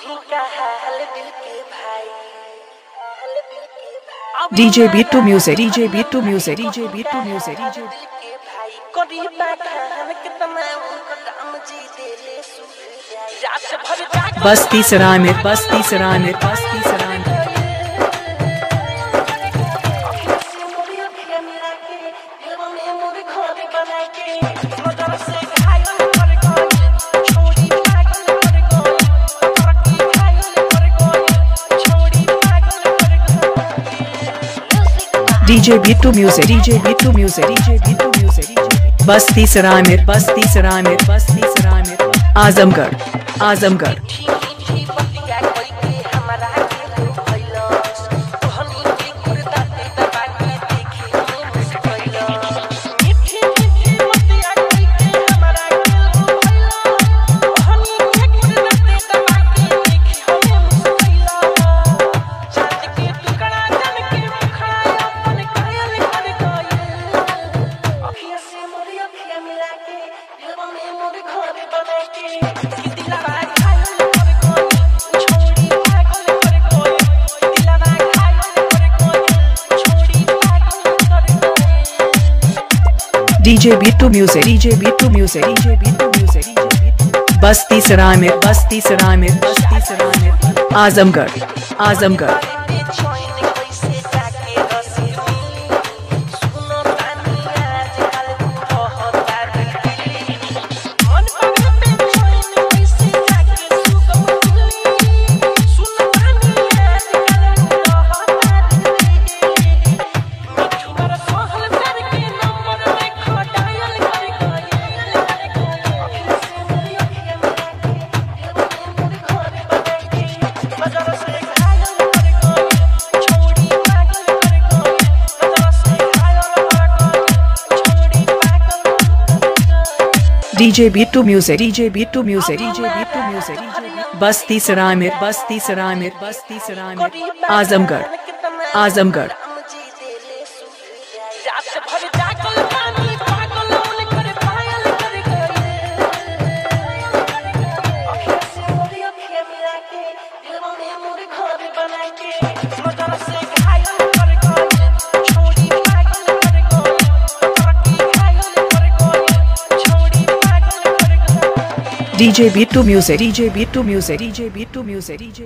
कहीं का हाल दिल के भाई DJ Beat to Music, DJ Beat to Music, DJ Beat to Music, DJ दिल के भाई करीबा खान कितना उनको दाम जी देले सुन रात भर जाग बस्ती सराय में, बस्ती सराय में, बस्ती सराय में। DJ Beat to Music, DJ Beat to Music, DJ Beat to Music, DJ बस्ती सराय में, बस्ती सराय में, बस्ती सराय में, Azamgarh, Azamgarh. DJ Beat to Music, DJ Beat to Music, DJ Beat to Music, DJ बस्ती सराय में, बस्ती सराय में, बस्ती सराय में, Azamgarh, Azamgarh. DJ Beat to Music, DJ Beat to Music, DJ Beat to Music, DJ बस्ती सराय में, बस्ती सराय में, बस्ती सराय में, Azamgarh, Azamgarh. DJ Beat to Music, DJ Beat to Music, DJ Beat to Music, DJ